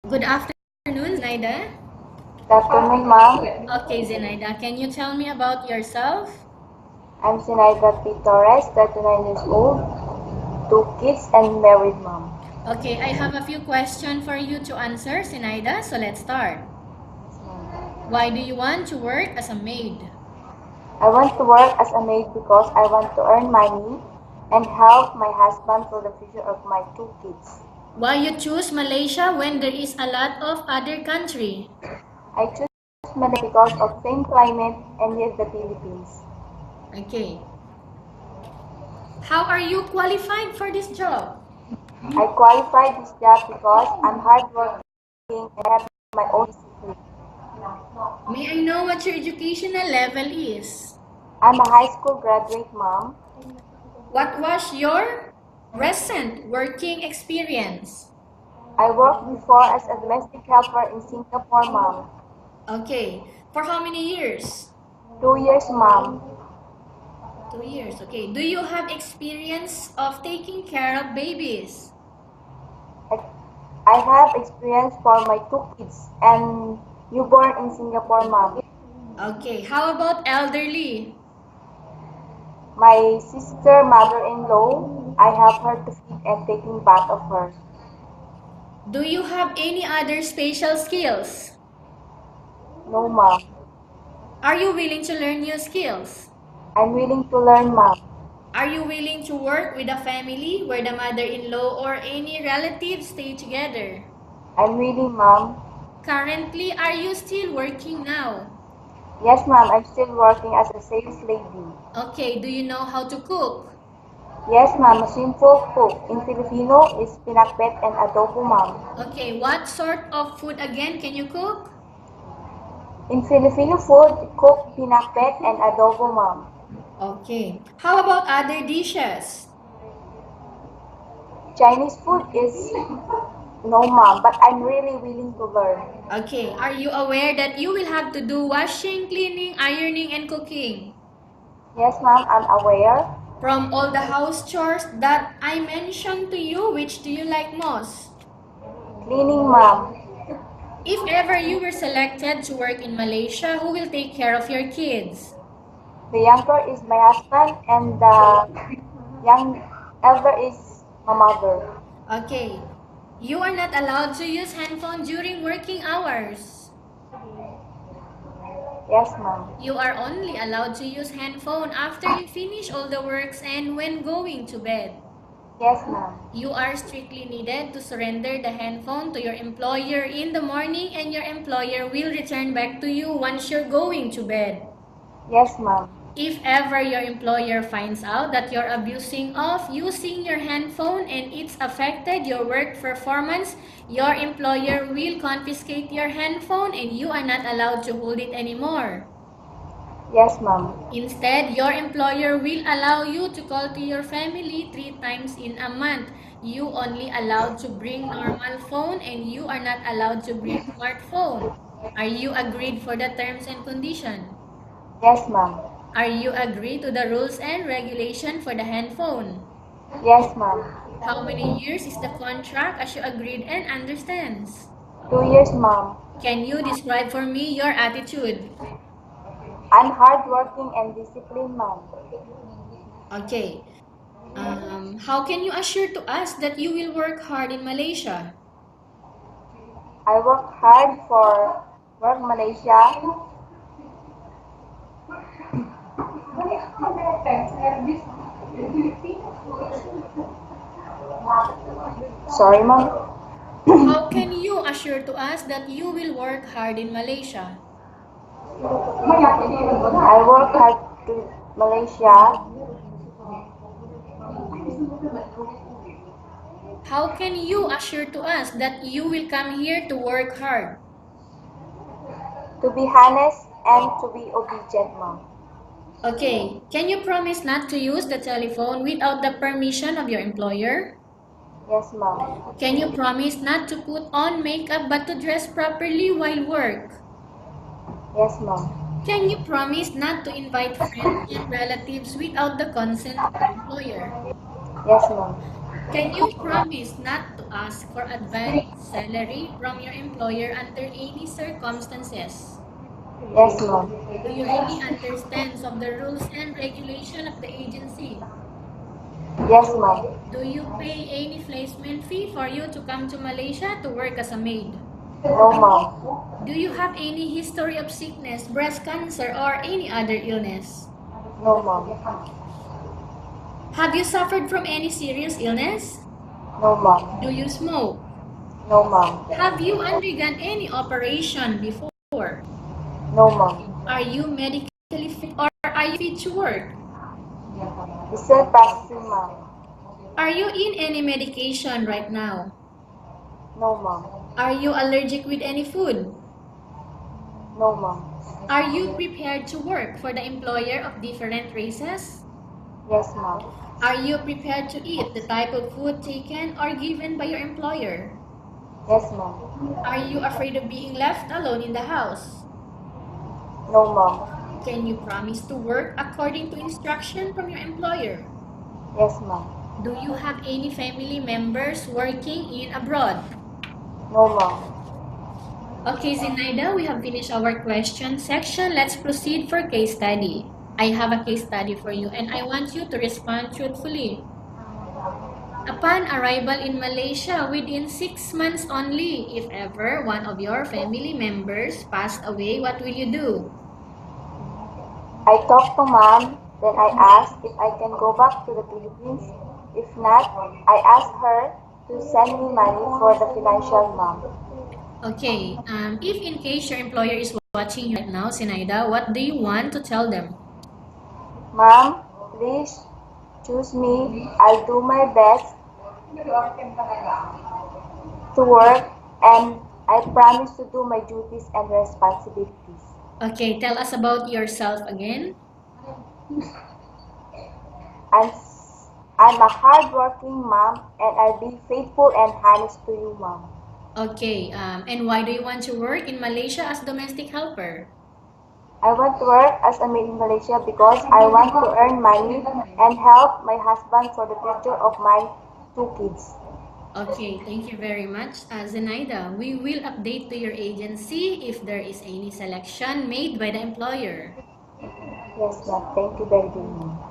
Good afternoon, Zenaida. Good afternoon, ma'am. Okay, Zenaida, can you tell me about yourself? I'm Zenaida Torres, 39 years old, two kids, and married mom. Okay, I have a few questions for you to answer, Zenaida, so let's start. Why do you want to work as a maid? I want to work as a maid because I want to earn money and help my husband for the future of my two kids. Why you choose Malaysia when there is a lot of other country? I choose Malaysia because of same climate and near the Philippines. Okay. How are you qualified for this job? I qualified this job because I'm hardworking and have my own discipline. May I know what your educational level is? I'm a high school graduate mom. What was your recent working experience? I worked before as a domestic helper in Singapore, mom. Okay. For how many years? 2 years, mom. 2 years. Okay. Do you have experience of taking care of babies? I I have experience for my two kids and newborn in Singapore, mom. Okay. How about elderly? My sister, mother-in-law, I help her to feed and taking bath of her. Do you have any other special skills? No, mom. Are you willing to learn new skills? I'm willing to learn, mom. Are you willing to work with a family where the mother-in-law or any relatives stay together? I'm willing, mom. Currently, are you still working now? Yes, mom. I'm still working as a sales lady. Okay. Do you know how to cook? Yes, mom. A simple cook in Filipino is pinakbet and adobo, mom. Okay. What sort of food again can you cook? In Filipino food, cook pinakbet and adobo, mom. Okay. How about other dishes? Chinese food is no, mom, but I'm really willing to learn. Okay. Are you aware that you will have to do washing, cleaning, ironing, and cooking? Yes, ma'am, I'm aware. From all the house chores that I mentioned to you, which do you like most? Cleaning, ma'am. If ever you were selected to work in Malaysia, who will take care of your kids? The younger is my husband, and the young elder is my mother. Okay. You are not allowed to use handphone during working hours. Yes, ma'am. You are only allowed to use handphone after you finish all the works and when going to bed. Yes, ma'am. You are strictly needed to surrender the handphone to your employer in the morning and your employer will return back to you once you're going to bed. Yes, ma'am. If ever your employer finds out that you're abusing of using your handphone and it's affected your work performance, your employer will confiscate your handphone and you are not allowed to hold it anymore. Yes, ma'am. Instead, your employer will allow you to call to your family 3 times in a month. You only allowed to bring normal phone and you are not allowed to bring smartphone. Are you agreed for the terms and condition? Yes, ma'am. Are you agreed to the rules and regulation for the handphone? Yes, ma'am. How many years is the contract as you agreed and understands? 2 years, ma'am. Can you describe for me your attitude? I'm hardworking and disciplined, ma'am. Okay. How can you assure to us that you will work hard in Malaysia? I work hard for work Malaysia. Sorry, ma'am. How can you assure to us that you will work hard in Malaysia? I work hard to Malaysia. How can you assure to us that you will come here to work hard? To be honest and to be obedient, ma'am. Okay, can you promise not to use the telephone without the permission of your employer? Yes, ma'am. Can you promise not to put on makeup but to dress properly while work? Yes, ma'am. Can you promise not to invite friends and relatives without the consent of your employer? Yes, ma'am. Can you promise not to ask for advance salary from your employer under any circumstances? Yes, ma'am. Do you really understand of the rules and regulation of the agency? Yes, ma'am. Do you pay any placement fee for you to come to Malaysia to work as a maid? No, ma'am. Do you have any history of sickness, breast cancer, or any other illness? No, ma'am. Have you suffered from any serious illness? No, ma'am. Do you smoke? No, ma'am. Have you undergone any operation before? No, ma'am. Are you medically fit or are you fit to work? Still practicing, ma'am. Are you in any medication right now? No, ma'am. Are you allergic with any food? No, ma'am. Are you prepared to work for the employer of different races? Yes, ma'am. Are you prepared to eat the type of food taken or given by your employer? Yes, ma'am. Are you afraid of being left alone in the house? No, ma'am. Can you promise to work according to instruction from your employer? Yes, ma'am. Do you have any family members working in abroad? No, ma'am. Okay, Zenaida, we have finished our question section. Let's proceed for case study. I have a case study for you and I want you to respond truthfully. Upon arrival in Malaysia within 6 months only, if ever one of your family members passed away, what will you do? I talked to mom, then I asked if I can go back to the Philippines. If not, I asked her to send me money for the financial mom. Okay, if in case your employer is watching you right now, Zenaida, what do you want to tell them? Mom, please choose me. I'll do my best to work and I promise to do my duties and responsibilities. Okay, tell us about yourself again. I'm, I'm a hardworking mom and I'll be faithful and honest to you, mom. Okay, and why do you want to work in Malaysia as domestic helper? I want to work as a maid in Malaysia because I want to earn money and help my husband for the future of my two kids. Okay, thank you very much, Zenaida. We will update to your agency if there is any selection made by the employer. Yes, ma'am. Thank you very much.